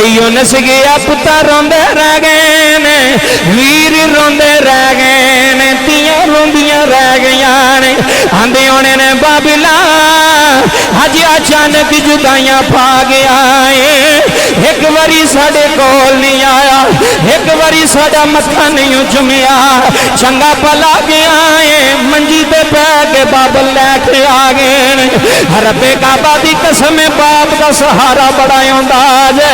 यूनुस गया पुत्तर रोंदे रह गए ने, वीर रोंदे रह गए ने, तियां रोंदियां रह गईयां ने। आंदे होने ने बाबिला अज अचानक जुदाइयां पा गया है, एक बारी साडे कोल नहीं आया, एक बारी साडा मत्था नहीं चुमिया, चंगा भला गया है मंजी ते पै के बाबल लैके आ गए। रब्बे काबा दी कसम बाप का सहारा बड़ा आउंदा जे,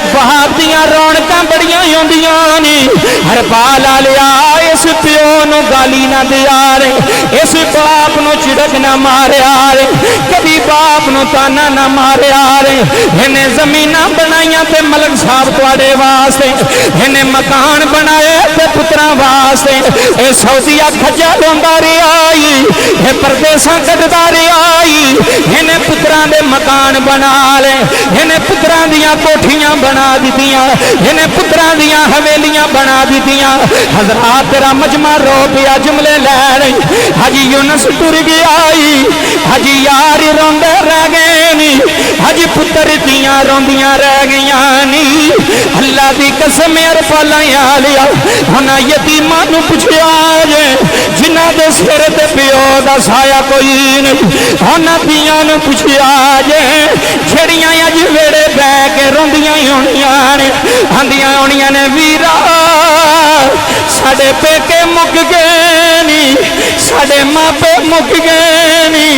बाप दियां रौनकां बड़ियां आउंदियां ने। हर पाल लिया इस प्यो नूं गाली ना दिया रे, इस बाप नूं झिड़क ना मारिया रे, कभी बाप नूं ताना ना मारिया रे। इन्हें जमीनां बनाइयां ते मलक साहब तुहाडे वास्ते, इन्हें मकान बनाए ते पुत्रां वास्ते। ए सऊदीया खज्जल होंदा रहा, ये परदेसां कटदा रहा, इन्हें पुत्रां दे मकान बना ले, इन्हें पुत्रां दियां कोठियां बना दित्तियां, इन्हें पुत्रां दियां हवेलियां बना दित्तियां। हज़रात तेरा मजमा रो पिया जुमले लै रही। हाजी यूनुस टुर गया, हाजी यार रोंदे रह गए नी, हाजी पुत्र दियां रोंदियां रह गईयां नी। अल्लाह दी कसम अरफाला लिया उन्हां यतीमां नूं पुछया जे जिन्हां दे सिर ते पिओ दा साया कोई नहीं, उन्हां दियां नूं पुछया जे छड़ियां अज वेड़े बह के रोंदियां होणियां ने, आंदियां होणियां ने वीरा साडे पेके मुक गए नी, साडे मापे मुक गए नी,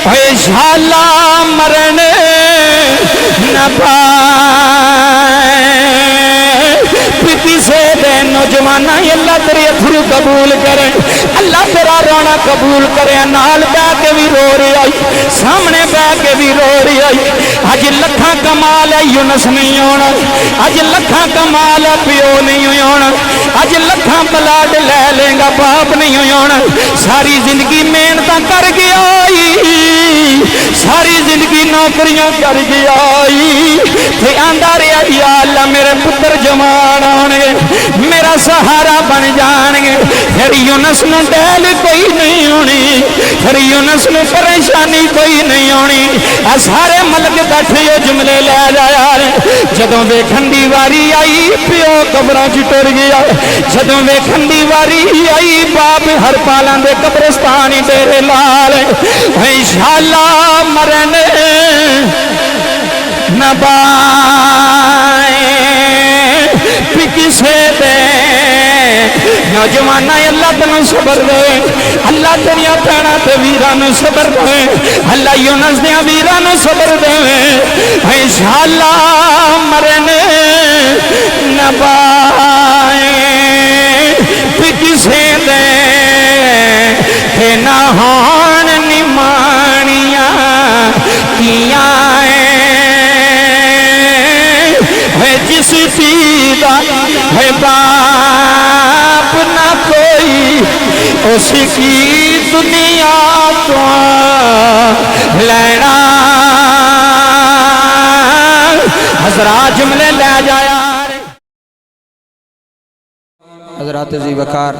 ओए शाला मरन न पाए। किसे दे नौजवाना अल्लाह तेरे अथरू कबूल करे, अल्लाह तेरा रोना कबूल करे। नाल बह के भी रो रही आई, सामने बह के भी रो रही आई। अज लखा कमाल है यूनुस नहीं होना, अज लखा कमाल है प्यो नहीं होना, अज लखा ब्लड ले लेगा बाप नहीं होना। सारी जिंदगी मेहनत कर गया, सारी जिंदगी नौकरियां कर गया, आंदा रहा या अल्लाह मेरे पुत्र जवान आने, मेरा सहारा बन जाएंगे। फिर यूनुस नूं डैल कोई नहीं होनी, फिर यूनुस नूं परेशानी कोई नहीं होनी। सारे मलक बैठे जुमले लै जाया। जदों वेखण दी वारी आई प्यो कब्रां च टुर गया, जदों वेखण दी वारी आई बाप हर पालां दे कब्रिस्तान ही डेरे लाल। इंशाअल्लाह मरन न पाए किसे दे नौजवान। अल्लाह तेन सबर दे, अल्लाह तेरिया भैणा ते वीरां सबर दे, अल्लाह यूनुस दियां वीरां सबर दे। इंशाअल्लाह मरन न पाए किसे दे ना होण निमाणियां किया जिस पीदा है बाप ना कोई, उसकी दुनिया तो लेना। हज़रात जुमले ले जाया। हज़रात जी वकार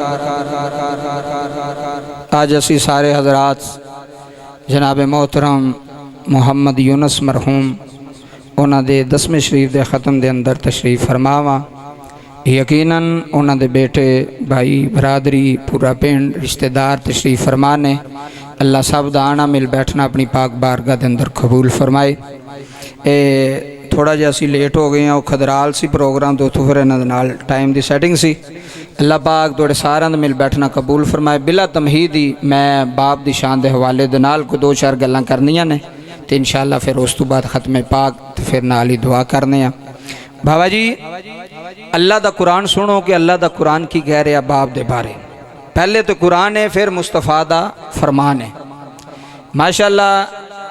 आज असी सारे हज़रात जनाब मोहतरम मुहम्मद यूनुस मरहूम उन्होंने दे 10वें शरीफ के ख़त्म के अंदर तशरीफ फरमावा। यकीनन उन्होंने बेटे भाई बरादरी पूरा पिंड रिश्तेदार तशरीफ फरमा ने। अल्लाह सब का आना मिल बैठना अपनी पाक बारगाह के अंदर कबूल फरमाए। थोड़ा जिहा असी लेट हो गए हैं, वो खदराल सी प्रोग्राम तो फिर इन्होंने टाइम की सैटिंग सी। अल्लाह पाक थोड़े सारे मिल बैठना कबूल फरमाए। बिला तमहीद ही मैं बाप की शान के हवाले दे नाल को 2-4 गल्लां करनियां ने तो इंशाअल्लाह फिर उस तो बाद ख़त्म पाक तो फिर नाल ही दुआ करने। बाबा जी अल्लाह का कुरान सुनो कि अल्लाह का कुरान की कह रहा बाप दे बारे। पहले तो कुरान है, फिर मुस्तफा दा फरमान है। माशाअल्लाह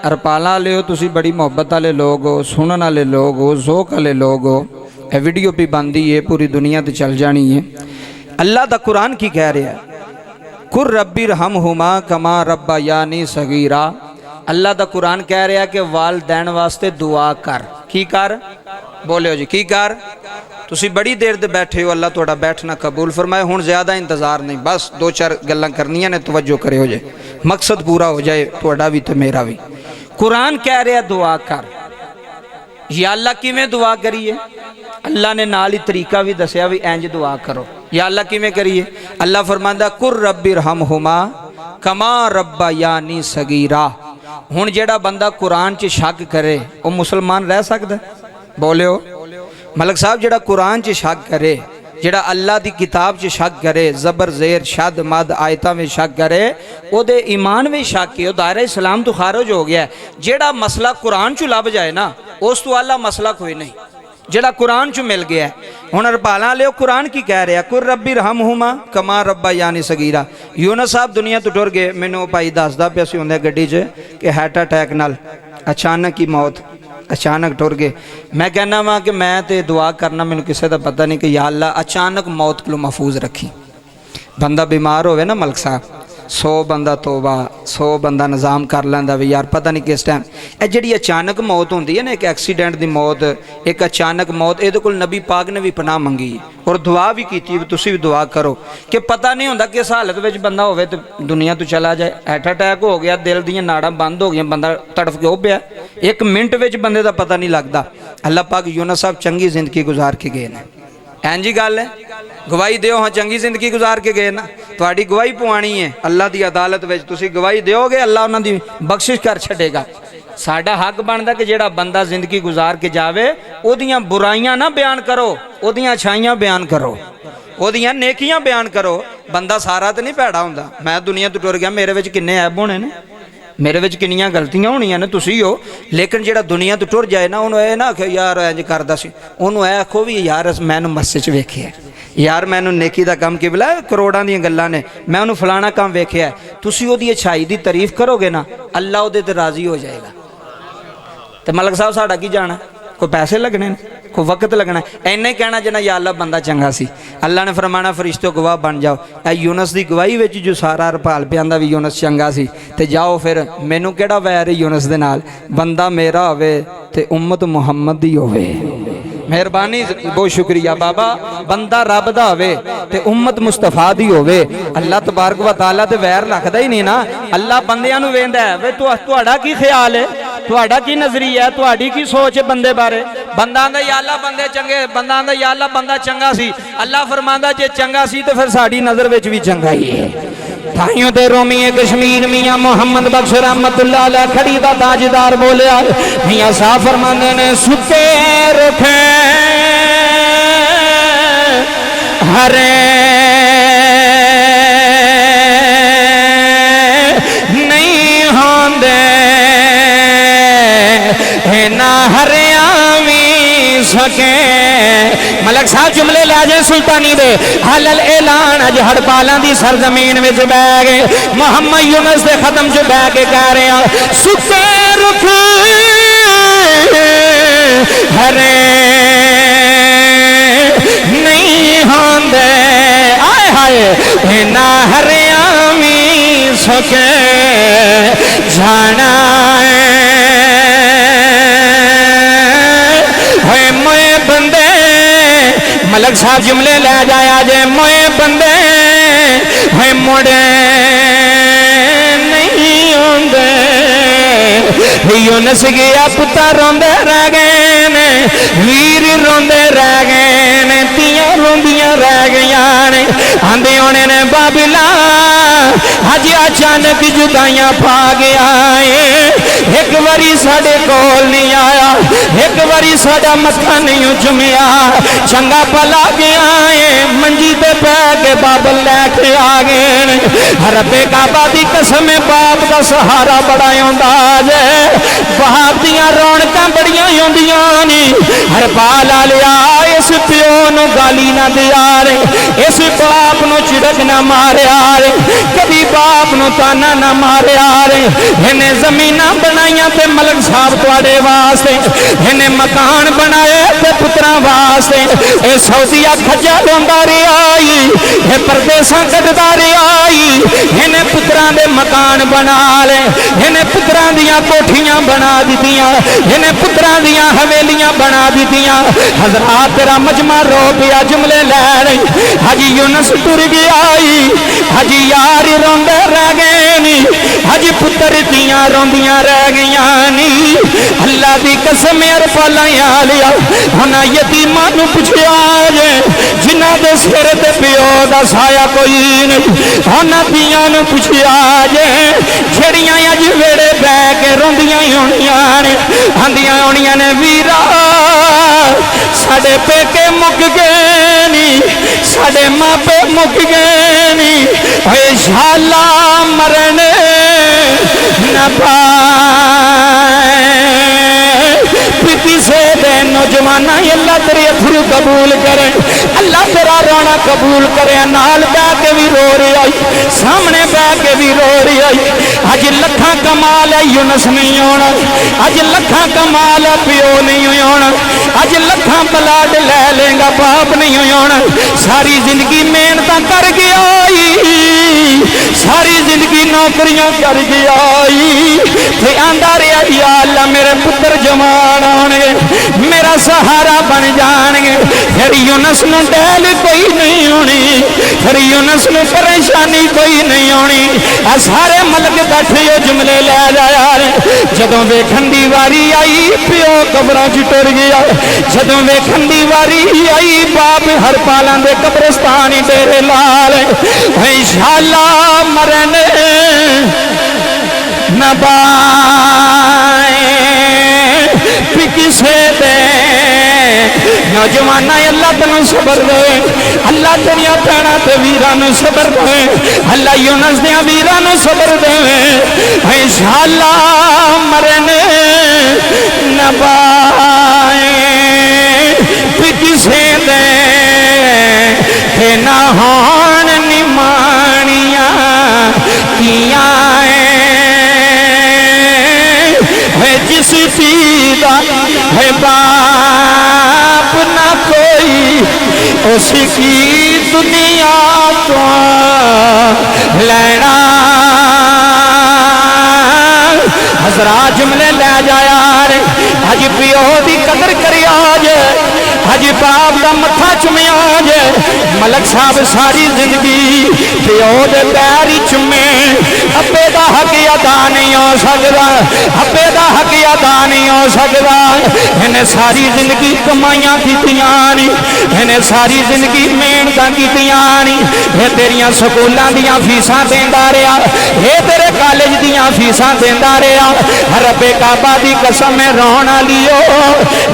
अरपाला वाले हो, तुसी बड़ी मोहब्बत वाले लोग हो, सुनने वाले लोग हो, ज़ौक वाले लोग हो। यह वीडियो भी बनती है, पूरी दुनिया तो चल जानी है। अल्लाह का कुरान की कह रहा है कुर रब्बिर हम हुमा कमा रब्बा यानी सगीरा। अल्लाह का कुरान कह रहा है कि वालदैन वास्ते दुआ कर। की कर बोलो जी, की कर। तुसी बड़ी देर दे बैठे हो, अल्लाह थोड़ा बैठना कबूल फरमाए। हुण ज़्यादा इंतज़ार नहीं, बस 2-4 गल्लां करनियां ने, तवज्जो करे हो जाए, मकसद पूरा हो जाए थोड़ा भी तो मेरा भी। कुरान कह रहा दुआ कर। یا اللہ کیویں دعا کریے؟ اللہ نے نال ہی طریقہ بھی دسیا بھی انج دعا کرو. یا اللہ کیویں کریے؟ اللہ فرماندا قُل رَبِّ ارْحَمْهُمَا کما ربیانی صغیرا. ہن جیڑا بندہ قرآن چ شک کرے وہ مسلمان رہ سکدا؟ بولو ملک صاحب. جیڑا قرآن چ شک کرے، جیڑا اللہ دی کتاب چ شک کرے، زبر زیر شد مد آیتاں میں شک کرے، او دے ایمان میں شک ہے، او دائرہ اسلام تو خارج ہو گیا ہے. جیڑا مسئلہ قرآن چ لب جائے نا اس تو اللہ مسئلہ کوئی نہیں جیڑا قرآن چ مل گیا ہے. ہن ارپالاں لے قرآن کی کہہ رہا قُل رَبِّ ارْحَمْهُمَا کما ربیانی صغیرا. یونس صاحب دنیا تو ٹر گئے. مینوں بھائی دسدا پیا سی ہوندے گڈی چ کہ ہارٹ اٹیک نال اچانک ہی موت، اچانک ٹر گئے. میں کہنا وا کہ میں تے دعا کرنا مینوں کسے دا پتہ نہیں کہ یا اللہ اچانک موت کو محفوظ رکھی. بندہ بیمار ہوئے نا ملک صاحب 100 بندہ توبہ 100 بندہ نظام کر لیندا بھی یار پتہ نہیں کس ٹائم اے جڑی اچانک موت ہوندی ہے نا، ایک ایکسیڈنٹ دی موت، ایک اچانک موت، اے دے کول نبی پاک نے بھی پناہ منگی اور دعا بھی کیتی. تسی بھی دعا کرو کہ پتہ نہیں ہوندا کس حالت وچ بندہ ہوئے تے دنیا تو چلا جائے. ہارٹ اٹیک ہو گیا، دل دیاں ناڑاں بند ہو گئیاں، بندہ تڑف کے ہو پیا، ایک منٹ وچ بندے دا پتہ نہیں لگدا. اللہ پاک یونس صاحب چنگی زندگی گزار کے گئے نے. این جی گل ہے گواہی دیو ہاں چنگی زندگی گزار کے گئے نا. تہاڈی گواہی پوانی ہے اللہ دی عدالت وچ. تسی گواہی دیو گے اللہ انہاں دی بخشش کر چھڈے گا. ساڈا حق بندا کہ جیڑا بندہ زندگی گزار کے جاوے او دیاں برائیاں نہ بیان کرو، او دیاں اچھائیاں بیان کرو، او دیاں نیکیاں بیان کرو. بندہ سارا تے نہیں پیڑا ہوندا. میں دنیا تو ٹر گیا، میرے وچ کنے عیب ہونے نے، میرے وچ کنیاں غلطیاں ہونیاں نے، تسی ہو. لیکن جیڑا دنیا تو ٹر جائے نا انہوں اے نہ کہ یار انج کردا سی، انہوں اے آکھو بھی یار مینوں مسجد وچ ویکھیا یار مینوں نیکی دا کم قبلہ کروڑاں دیاں گلاں نے، میں انہوں فلانا کام ویکھیا ہے. تسی او دی اچھائی دی تعریف کرو گے نا اللہ او دے تے راضی ہو جائے گا. تے ملک صاحب ساڈا کی جانا؟ کوئی پیسے لگنے نے، کوئی وقت لگنا ہے. اینا ہی کہنا جنا یا اللہ بندہ چنگا سی. اللہ نے فرمانا فرشتوں گواہ بن جاؤ. اے یونس دی گواہی وچ جو سارا رپال پہ آندا بھی یونس چنگا سی تے جاؤ پھر مینوں کیڑا ویر ہے یونس دے نال؟ بندہ میرا ہوئے تے امت محمد دی ہوئے. مہربانی بہت شکریہ بابا. بندہ رب دا ہوئے تے امت مصطفیٰ دی ہوئے. اللہ تبارک و تعالیٰ تے ویر رکھدا ہی نہیں نا. اللہ بندیاں نو ویندا ہے وے تہاڈا کی خیال ہے، تہاڈا کی نظریہ ہے، تہاڈی کی سوچ ہے بندے بارے؟ بندہ آندا یا اللہ بندے چنگے، بندہ آندا یا اللہ بندہ چنگا سی. اللہ فرماندا جے چنگا سی تے پھر ساڈی نظر وچ بھی چنگا ہی ہے. تھائیوں تے رومی کشمیر میاں محمد بخش رحمت اللہ علیہ کھڑی دا تاجدار بولیا. میاں صاحب فرماندے نے سکے رکھے ہرے نہیں ہوندے نہ ہریاوی سکے. ملک صاحب جملے لے جائے سلطانی دے. حلل اعلان اج ہڑپالاں دی سرزمین وچ بہ گئے محمد یونس دے ختم چ بہ کے کہہ رہے ہیں سکے رخ ہرے نہیں ہوندے آئے ہائے نہ ہریاوی سکے جانا ہوئے موئے بندے. ملک صاحب جملے لے جایا جے موئے بندے ہوئے موڑے نہیں ہوندے. یونس گیا پتر روندے رہ گئے نے، ویر روندے رہ گئے نے، تیاں روندیاں رہ گئیاں نے. آندے ہونے نے بابلا ہج اچانک جدائیاں پا گیا ہے. ایک واری ساڑے کول نہیں آیا، ایک واری ساڑا متھا نہیں چمیا. چنگا پلا گیا ہے منجی تے پہ کے بابل لے کے آگئے. رب کعبہ دی قسم باپ دا سہارا بڑا ہوندا جے، باپ دیاں رونقاں بڑیاں ہوندیاں نی. ہر پالا لیا اس پیو نو گالی نہ دیا رے، اس باپ نو چڑک نہ ماریا رے، کبھی باپ نو تانا نہ ماریا رے. انہیں زمینہ بنائیاں تے ملک صاحب تواڈے واسطے، انہیں مکان بنائے تے پتراں واسطے. اے سعودیہ کھجا لوندا رہا اے پردیساں کٹدا رہا انہیں پتراں دے مکان بنا لے انہیں پتراں دیاں کوٹھیاں بنا دتیاں انہیں پتراں دیاں حویلیاں بنا دتیاں حضرات تیرا مجمع رو پیا جملے لے رہی حجی یونس ٹر گیا حجی یار روندے رہ گئے نی حجی پتر دیاں روندیاں رہ گئیاں نی اللہ دی قسم ارفالا یا لیا ہونا یتیماں نو پچھیا جے جنہ دے سر تے پیو دا سایہ کوئی نہیں ہونا دیاں نو پچھیا جے چھڑیاں اج ویڑے بہ کے روندیاں ہونیاں نے آندیاں ہونیاں نے ویرا ساڈے پیکے مک گئے نی ساڈے ماں پے مک گئے نی اے شالا مرن نہ پائے کسے دے نوجوانہ اللہ تیرے اتھرو قبول کرے اللہ تیرا رونا قبول کرے نال بہ کے بھی رو رہی آئی سامنے بہ کے بھی رو رہی آئی اج لکھاں کمال ہے یونس نہیں ہونا اج لکھاں کمال ہے پیو نہیں ہونا اج لکھاں بلاد لے لیں گا باپ نہیں ہونا ساری زندگی محنتاں کر گیا ساری زندگی نوکریاں کر گیا تے آندا رہیا یا اللہ میرے پتر جوان ہونے میرا سہارا بن جان گے پھر یونس نو ڈیل کوئی نہیں ہونی پھر یونس نو پریشانی کوئی نہیں ہونی سارے ملک بیٹھے ہو جملے لے جایا جدوں ویکھن دی واری آئی پیو قبراں چ ٹر گیا جدوں ویکھن دی واری آئی باپ ہر پالاں دے قبرستان ڈیرے لال انشاءاللہ مرن نہ بائے کسے دے نوجوانہ اللہ تنو صبر دے اللہ تنیا پینا تے ویرانو صبر دے اللہ یونس دیا ویرانو صبر دے انشاءاللہ مرن نہ پائے کسے دے کہ نہ ہون نمانیاں کیاں جس پیدا ہے باپ نہ کوئی اس کی دنیا تو لینا حضرات جملے لے جایا رے حج پیو دی قدر کری آج حج باپ دا متھا چمے آج ملک صاحب ساری زندگی پیو دے پیری چمے ابے دا حق ادا نہیں ہو سکتا ابے دا حق ادا نہیں ہو سکتا انہیں ساری زندگی کمائیاں کیتیاں نہیں انہیں ساری زندگی محنتاں کیتیاں نہیں یہ تیریاں سکولاں دیاں فیساں دیندا رہیا یہ تیرے کالج دیاں فیساں دیندا رہیا رب کعبہ دی قسم رونا لیو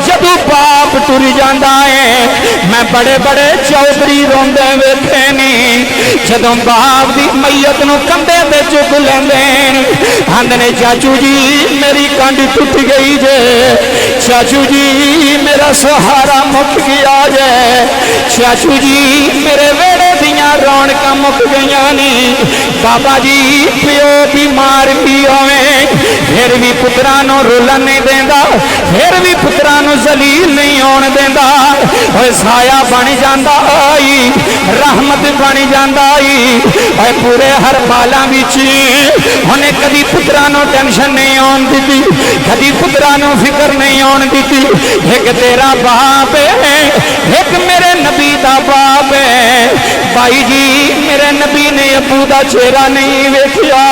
جدو باپ ٹر جاندا ہے میں بڑے بڑے چودھری روندے ویکھے نہیں جدوں باپ دی میت نو کندھے تے چک لیندے آندے چاچو جی میری کنڈ ٹوٹ گئی جے چاچو جی میرا سہارا مک گیا جے چاچو جی میرے ویڑے دیاں رونقاں مک گئیاں نہیں بابا جی پیو بیمار بھی ہوئے پھر بھی پترانو رولن نہیں دیندا پھر بھی پترانو ذلیل نہیں ہون دیندا اوے سایہ بن جاندا آئی رحمت بن جاندا آئی اوے پورے ہر پالاں وچ ہونے کدی پترانو ٹینشن نہیں ہون دتی کدی پترانو فکر نہیں ہون دتی ایک تیرا باپ ہے ایک میرے نبی دا باپ ہے بھائی جی میرے نبی نے ابو دا چہرہ نہیں ویکھیا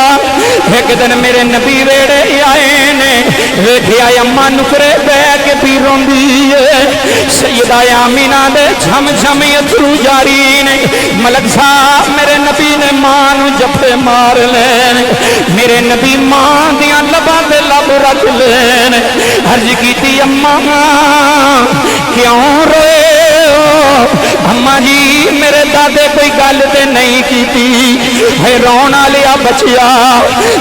ایک دن میرے نبی ویڑے آئے نے ویکھیا اماں نکرے بہ کے پی روندی ہے سیدہ آمینہ دے جھم جھم اتھرو جاری نے ملک صاحب میرے نبی نے ماں نو جپے مار لین میرے نبی ماں دیاں لباں دے لب رکھ لین عرض کیتی اماں کیوں روئے اماں جی میرے دادے کوئی گل تے نہیں کیتی ہے رونا لیا بچیا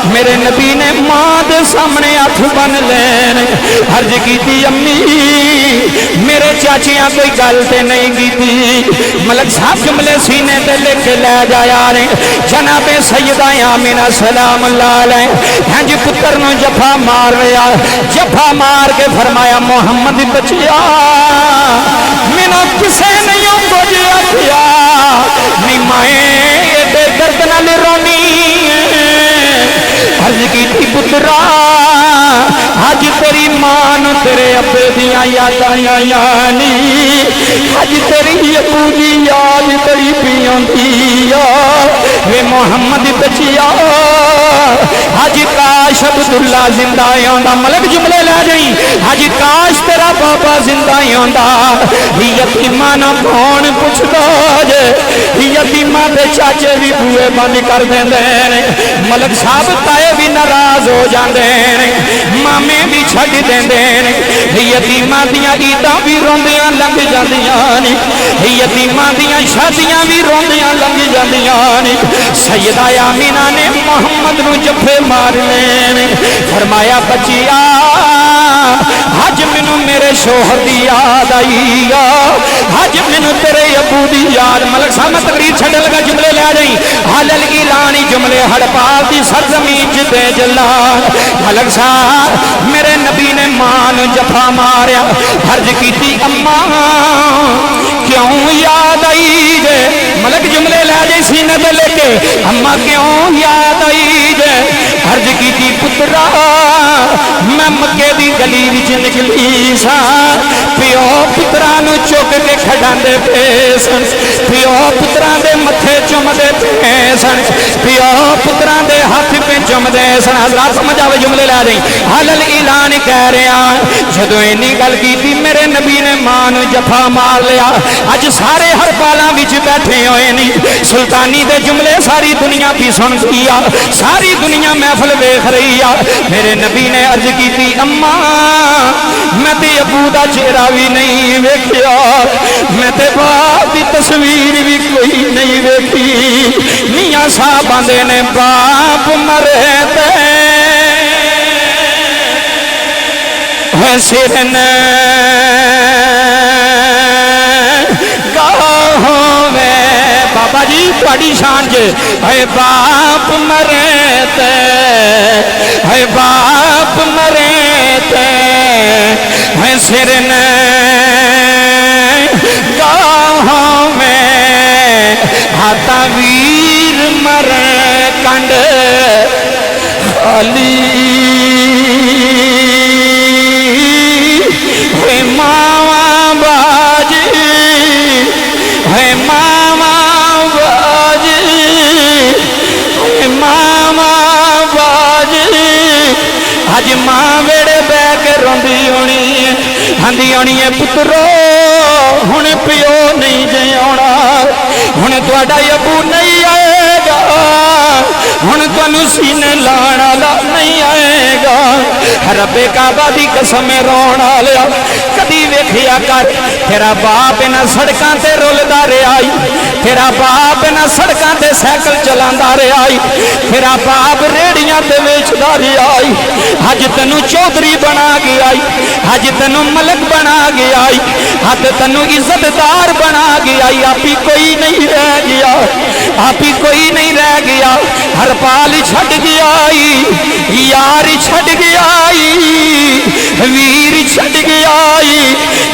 میرے نبی نے ماں دے سامنے ہاتھ بن لین عرض کیتی امی میرے چاچیاں کوئی گل تے نہیں کیتی ملک صاحب جملے سینے تے لکھ کے لے جایا نے جناب سیدہ آمینہ سلام اللہ علیہ ہنج پتر نو جفا مار رہا جفا مار کے فرمایا محمد بچیا مینا کسے पुत्रा अज तेरी मां नूं तेरे अब्बे दियां यादां आईयां नी, अज तेरी अबू दी याद बड़ी पी आउंदी आ। वे मोहम्मद बचिया अज काश अब्दुल्ला जिंदा आंदा, मलक जुमले लै जाई, अज काश तेरा बाबा जिंदा आंदा। यतीमा ना कौन पुछदा जे, यतीमा दे चाचे भी बूए बंद कर देंदे ने, मलक साहब ताए भी नाराज हो जाते हैं, मामे भी छड्ड देंदे ने, यतीमा दियां ईदां भी रोंदियां लंघ जांदियां ने, यतीमा दियां शादियां भी रोंदियां लंघ जांदियां ने। सैयदा आमीना ने मोहम्मद नूं जफे मारने ने, फरमाया बचिया अज मैनू मेरे शोहर की याद आई आ, अज मैनू तेरे अबू की याद। मलक साहब मैं तकरीर छड्डन लगा, जुमले लै जाई। हालल ईलानी जुमले हड़पाल की सरजमीन च दे जला। मलक साहब मेरे नबी ने मां नूं जफा मारिया, अर्ज की अम्मा क्यों याद आई जे। मलक जुमले लै जाई सीने ते लेके, अम्मा क्यों याद आई जे। अर्ज की पुत्रा मैं मक्के दी गली विच निकली सा, प्यो पुत्रा नूं चुक के खड़ांदे पे सन, प्यो पुत्रा दे मथे चुमदे पे सन, प्यो पुत्रा दे हाथ पे चुमदे सन। हज़रात समझ आवे जुमले लै जाई। हालल ऐलान कह रहा जदों इन्नी गल कीती मेरे नबी ने मां नूं जफा मार लिया। अज सारे हरपालां विच बैठे होए नी, सुल्तानी दे जुमले सारी दुनिया भी सुनदी आ, सारी दुनिया महफिल वेख रही आ। मेरे नबी ने अर्ज की अम्मा मैं ते अबू दा चेहरा भी नहीं वेखिया, मैं ते बाप दी तस्वीर भी कोई नहीं वेखी। मियां साहब आंदे ने बाप मरे ते सिर न गाहोवे। बाबा जी तुहाडी शान च है बाप मरे ते, है बाप मरे ते, है सिर न गाहोवे। हाथा वीर मरे कंड खाली, है मावा बाजी, है मावा बाजी, है मावा बाजी। अज मां वेड़े बह के रोंदी होनी है, आंदी होनी है पुत्रो हुण प्यो नहीं जे आउणा, हुण तुहाडा अबू नहीं आएगा, हुण तुहानू सीने लाण वाला नहीं आएगा। रब्बे काबा दी कसम रोण वालिया कदी वेखिया कर, तेरा बाप इन्हां सड़कां ते रुलदा रहा, तेरा बाप इन्हां सड़कां ते साइकिल चलांदा रहा, तेरा बाप रेड़ियां ते वेचदा रहा। अज तैनू चौधरी बना गया, अज तैनू मलक बना गया, अज तैनू इज्जतदार बना गया। आप ही कोई नहीं रह गया, आप ही कोई नहीं रह गया। हरपाल छड़ गया, यार छड़ गया, वीर छड़ गया।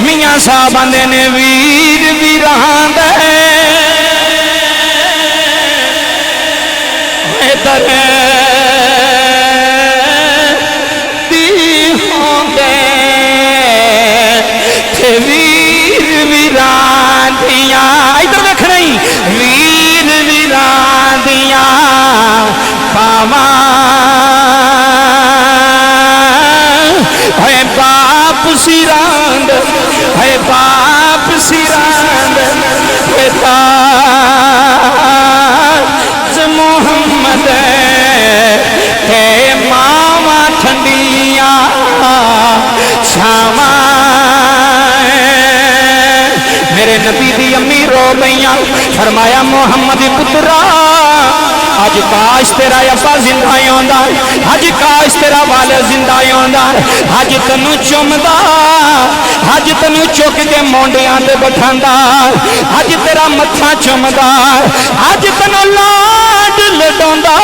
मियां साहब आंदे ने वीर वीरां दे दर दी होंदे थे वीर वीरां दियां। इधर देख नहीं, वीर वीरां दियां पावां है बाप सिरांद, है बाप सिरांद, है ताज मोहम्मद है मावा ठंडिया छावा। मेरे नबी दी अम्मी रो गईयां, फरमाया मोहम्मद पुत्रा अज काश तेरा अब्बा जिंदा आंदा, अज काश तेरा वाले जिंदा आंदा, अज तैनू चुमदा, अज तैनू चुक के मोंडियां ते बिठांदा, अज तेरा मत्था चुमदा, अज तैनू लाड लडांदा।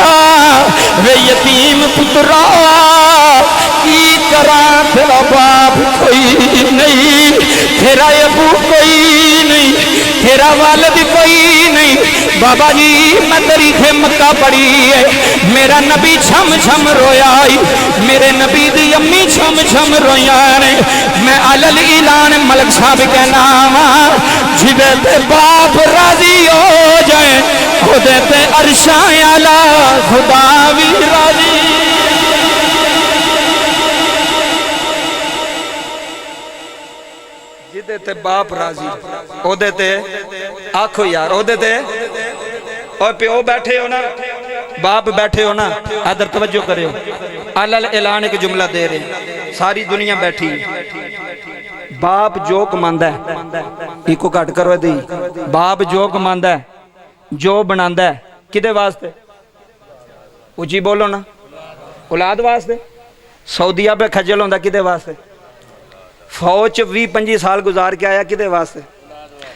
वे यतीम पुत्रा की करा, तेरा बाप कोई नहीं, तेरा अबू कोई नहीं, तेरा वालिद कोई नहीं, बाबा जी मैं तरीखे मक्का पढ़ी है, मेरा नबी छम छम रोया, मेरे नबी दी अम्मी छम छम रोया ने। मैं अलल ऐलान मलक साहब के नाम जिदे ते बाप राजी हो जाए, खुदे ते अरशा आला खुदा भी राजी। जिदे ते बाप राजी ओदे ते आखो यार, ओदे ते और प्यो बैठे हो ना, बाप बैठे हो ना, इधर तवज्जो करियो। अलल ऐलान एक जुमला दे रहे, सारी दुनिया बैठी। बाप जो कमांदा है, इको घट करो दी, बाप जो कमांदा है, जो बनांदा है, किदे वास्ते? उची बोलो ना, औलाद वास्ते। सऊदीया पे खजल होंदा किदे वास्ते? फौज 20-25 साल गुजार के आया किदे वास्ते?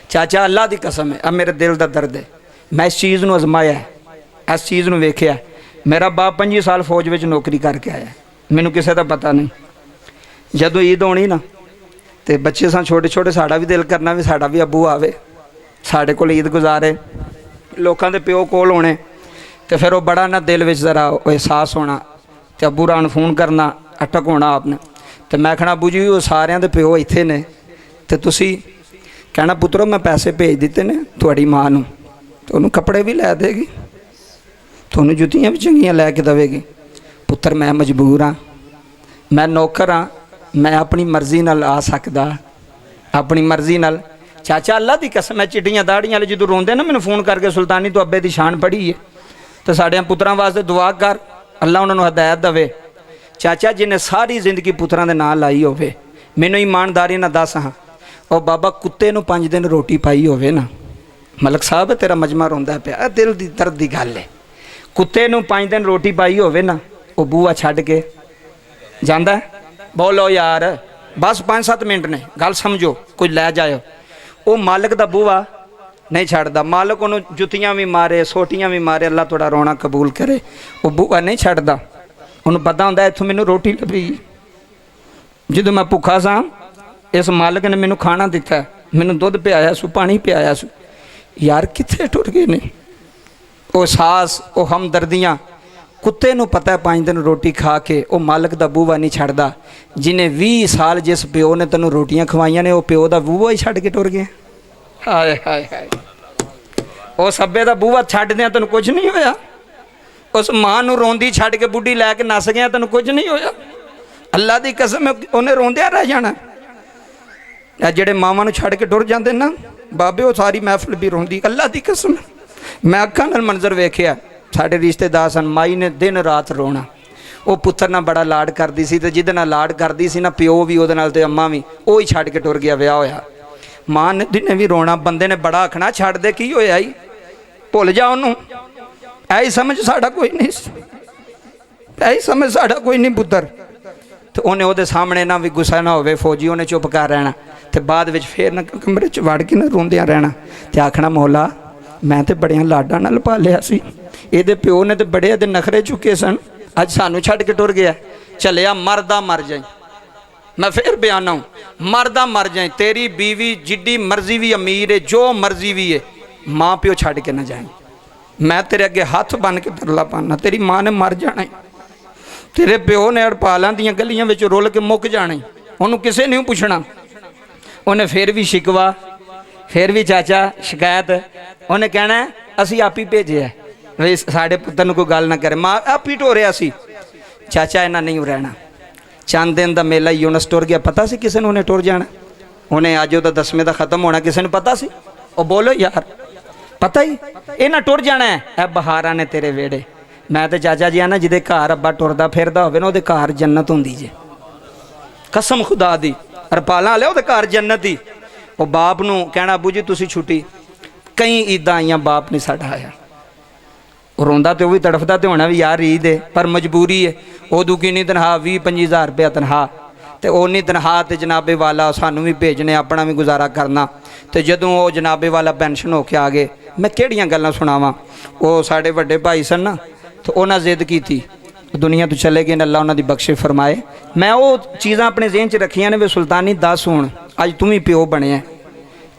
चाचा अल्लाह की कसम है, अब मेरे दिल का दर्द है, मैं इस चीज़ को अजमाया है, इस चीज़ को वेख्या। मेरा बाप 25 साल फौज में नौकरी करके आया, मैनू किसी का पता नहीं। जदों ईद होनी ना तो बच्चे सन छोटे छोटे, साड़ा भी दिल करना भी साड़ा भी अबू आवे, साढ़े को ईद गुजारे, लोगों के प्यो कोल होने, तो फिर वो बड़ा ना दिल में ज़रा एहसास होना, तो अबू रान फोन करना, अटक होना आपने। तो मैं कहना अबू जी वो सारिਆਂ ਦੇ प्यो इत्थे ने, तो तुसी कहना पुत्रो मैं पैसे भेज दिते ने थोड़ी माँ नूं, तो उन्होंने कपड़े भी लै देगी, थोनू जुत्तियां भी चंगियां लै के देवेगी। पुत्र मैं मजबूर हाँ, मैं नौकर हाँ, मैं अपनी मर्जी नाल आ सकदा, अपनी मर्जी नाल। चाचा अल्लाह की कसम है, चिट्टियां दाड़ियां वाले जो रोंदे ना, मैनूं फोन करके सुल्तानी तो अब्बे की शान पढ़ी है, तो साढ़े पुत्रां वास्ते दुआ कर, अल्लाह उन्होंने हदायत देवे। चाचा जिन्हें सारी जिंदगी पुत्रां दे नाल लाई होवे, मैनूं ईमानदारी नाल दस हाँ, और बाबा कुत्ते नूं 5 दिन रोटी पाई होवे ना, मलक साहब तेरा मजमा रोंदा पिया, दिल दी दर्द दी गल है। कुत्ते नूं 5 दिन रोटी पाई होवे ना, वो बूआ छड्ड के जांदा है? बोलो यार, बस 5-7 मिनट ने, गल समझो, कोई लै जाओ। वो मालिक दा बूआ नहीं छड्डदा, मालिक उन्होंने जुत्तियां भी मारे, सोटियां भी मारे, अल्लाह थोड़ा रोना कबूल करे, वो बूआ नहीं छड्डदा। उन्होंने पता होंदा इत्थों मैनूं रोटी लभी, जदों मैं भुखा सा इस मालिक ने मैनूं खाना दिता, मैनूं दुध पियाया सू, पानी पियाया सू। यार कित्थे टुर गए ने वो सास, वो हमदर्दियाँ। कुत्ते नूं पता है 5 दिन रोटी खा के वो मालिक दा बूआ नहीं छड्डदा। जिन्हें 20 साल जिस प्यो ने तैनूं रोटियां खवाइयां ने, वो प्यो दा बूआ ही छड्ड के टुर गया। हाय हाय हाय, वो सब्बे दा बूआ छड्ड दियां तैनूं कुछ नहीं होया, उस मां नूं रोंदी छड्ड के बुढ़ी लैके नस गया, तैनूं कुछ नहीं होया। अल्लाह की कसम है, उन्हें रोंदिया रह जाना। जेड़े मावां नूं छड्ड के टुर जांदे ना बाबे, वो सारी महफिल भी रोंदी, अल्लाह की कसम। मैं अक्खां नाल मंजर वेखिया, साडे रिश्तेदार सन, माई ने दिन रात रोना। वो पुत्तर नाल बड़ा लाड करदी सी, ते जिहदे नाल लाड करदी सी ना प्यो भी उहदे नाल, ते अम्मा भी, वो ही छड्ड के टुर गया, विआह होया। मां ने भी रोना, बंदे ने बड़ा आखना छड्ड दे, की होया ही, भुल जा उहनूं, ऐ समझ साडा कोई नहीं, ऐ समझ साडा कोई नहीं पुत्तर। तो उन्हें वो सामने ना भी गुस्सा ना हो, फौजी उन्हें चुप कर रहना, तो बाद में फिर ना कमरे च वड़ के ना रोंदियां रहना, तो आखना मौला मैं तो बड़िया लाडा नाल पालिया सी, ये प्यो ने तो बड़े ये नखरे चुके सन, अज सानू छड्ड के टुर गया। चलिया मरदा मर जाए, मैं फिर बयाना हूँ, मरदा मर जाए, तेरी बीवी जिड्डी मर्जी भी अमीर है, जो मर्जी भी है, माँ प्यो छड्ड के ना जाए। मैं तेरे अगे हथ बन के तरला पाना, तेरी माँ ने मर जाना है, तेरे प्यो ने हड़पालां दियां गलियां विच रुल के मुक जाना, उन्होंने किसे नहीं पूछना। उन्हें फिर भी शिकवा, फिर भी चाचा शिकायत, उन्हें कहना असी आप ही भेजे है, वे साढ़े पुत्र नूं कोई गल ना करे, माँ आप ही टोरिया सी। चाचा इन्ना नहीं रहना, चंद दिन का मेला यूनस टुर गया, पता सी किसी ने उन्हें टुर जाना, उन्हें अज वो 10वें का खत्म होना, किसी ने पता सी? और बोलो यार पता ही, इन्हें टुर जाना है, ए बहारा ने तेरे वेड़े। मैं तो चाचा जी आना, जिदे घर अब्बा टुरदा फिरदा होवे ना, उहदे घर जन्नत हुंदी जे, कसम खुदा दी, हरपालां वाले उहदे घर जन्नत ही। वो बाप नूं कहना अबू जी तुसी छुट्टी, कई ईदां आईयां बाप नहीं साडा आया, रोंदा तो वह भी तड़फदा तो होना भी यार ईद है, पर मजबूरी है। उदू किन्नी तनख्वाह 20-25 हज़ार रुपया तनख्वाह, तो उन्नी तनख्वाह तो जनाबे वाला सानू भी भेजने, अपना भी गुजारा करना। तो जदों वो जनाबे वाला पेंशन होके आ गए, मैं किहड़ियां गल्लां सुणावां। वो साडे वड्डे भाई सन ना, तो उन्हें जिद की थी, दुनिया तो चले गए, अल्लाह उन्होंने बख्शे फरमाए। मैं वो चीज़ां अपने जेहन च रखियां ने, वे सुल्तानी दस हुण अज तू भी प्यो बनिया,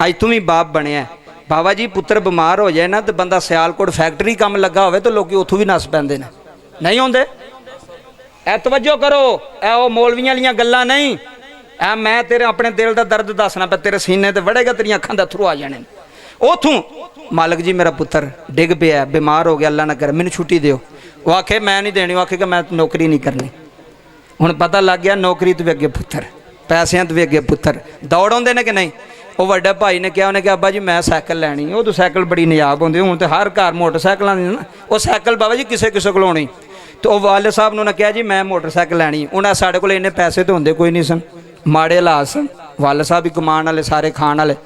अज तू भी बाप बनिया, बाबा जी पुत्र बीमार हो जाए ना तो बंदा सियालकोट फैक्ट्री काम लगा होवे तो लोग उथों भी नस पैंदे ने नहीं आउंदे ए तवज्जो करो ए ओ मौलवियां वालियां गल्लां नहीं ए मैं तेरे अपने दिल का दर्द दसना पे तेरे सीने ते वड़ेगा तेरियां अखां दा अथरू आ जाने उथों मालिक जी मेरा पुत्र डिग पिया बीमार हो गया अल्लाह ना करे मैनू छुट्टी दिओ वो आखे मैं नहीं देनी वो आखे कि मैं नौकरी नहीं करनी हुण पता लग गया नौकरी तो भी अगे पुत्र पैसों तो भी अगे पुत्र दौड़ आउंदे ने कि नहीं वो वड्डे भाई ने कहा उन्हें कहा अब्बा जी मैं साइकिल लैनी वो तो साइकिल बड़ी नियाब होंदी हुण तो हर घर मोटरसाइकिलां दी ना वो साइकिल बाबा जी किसे किसे कोल होनी तो वो वाले साहब ने उन्हें कहा जी मैं मोटरसाइकिल लैनी उन्हें साढ़े कोल इन्ने पैसे तो होंदे कोई नहीं सन माड़े हालात सन वाले साहब भी कमान वाले सारे खाण वाले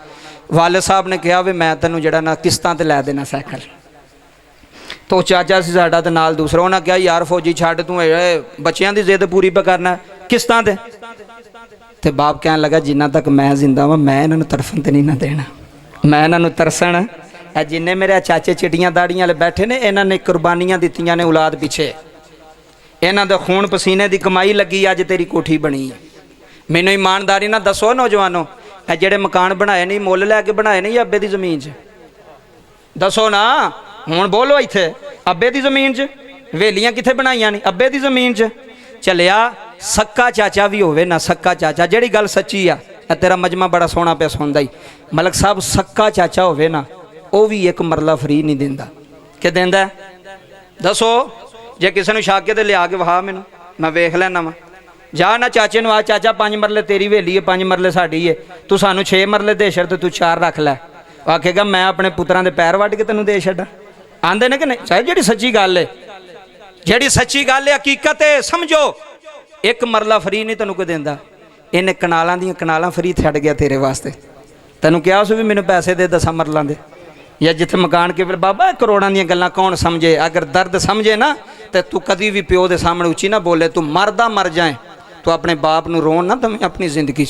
वाले साहब ने कहा भी मैं तेनों जड़ा ना किस्तां ते लै देना साइकिल तो चाचा सी साडा ते नाल दूसरा उन्हें कहा यार फौजी छड्ड तूं बच्चियां दी जिद पूरी पे करना किस्तां ते बाप कहन लगा जिन्ना तक मैं जिंदा वां मैं इन्हां नूं तरफन ते नहीं ना देना मैं इन्हां नूं तरसन ए जिन्ने मेरे चाचे चिट्टियां दाड़ियां वाले बैठे ने इन्हां ने कुर्बानियां दित्तियां ने औलाद पिछे इन्हां दे खून पसीने दी कमाई लगी अज तेरी कोठी बनी है मैनूं ईमानदारी नाल दसो नौजवानों ए जिहड़े मकान बनाए नहीं मुੱਲ लैके बनाए नहीं अब्बे दी जमीन च दसो ना हुण बोलो इत्थे अब्बे दी जमीन च हवेलियां कित्थे बनाईयां नहीं अब्बे दी जमीन च चलिया सक्का चाचा भी होवे ना सक्का चाचा जिहड़ी गल सच्ची आ तेरा मजमा बड़ा सोहना पे सुनदा ही मलक साहब सक्का चाचा होवे ना वो भी एक मरला फ्री नहीं दिंदा कि दिंदा दसो जे किसी नूं छाके ते लिया के वहा मैनूं मैं वेख लैना वा जा ना चाचे नूं आ चाचा 5 मरले तेरी हवेली है 5 मरले साडी है तू सानूं 6 मरले दे छड़ ते तू 4 रख लै आखेगा मैं अपने पुत्रां दे पैर वड्ड के तैनूं दे छड्डां आंदे ने कि नहीं चाहे जिहड़ी सच्ची गल है जिहड़ी सच्ची गल है हकीकत है समझो एक मरला फ्री नहीं तैनूं कोई देंदा इन्हें कनालां दियां कनालां फ्री छड्ड गया तेरे वास्ते तैनूं कहा उस भी मैनूं पैसे दे 10 मरलां दे या जिथे मकान के फिर बाबा करोड़ों दी गल्लां कौन समझे अगर दर्द समझे ना तो तू कभी भी प्यो के सामने उची ना बोले तू मरदा मर जाए तू अपने बाप नूं रोन ना दवें अपनी जिंदगी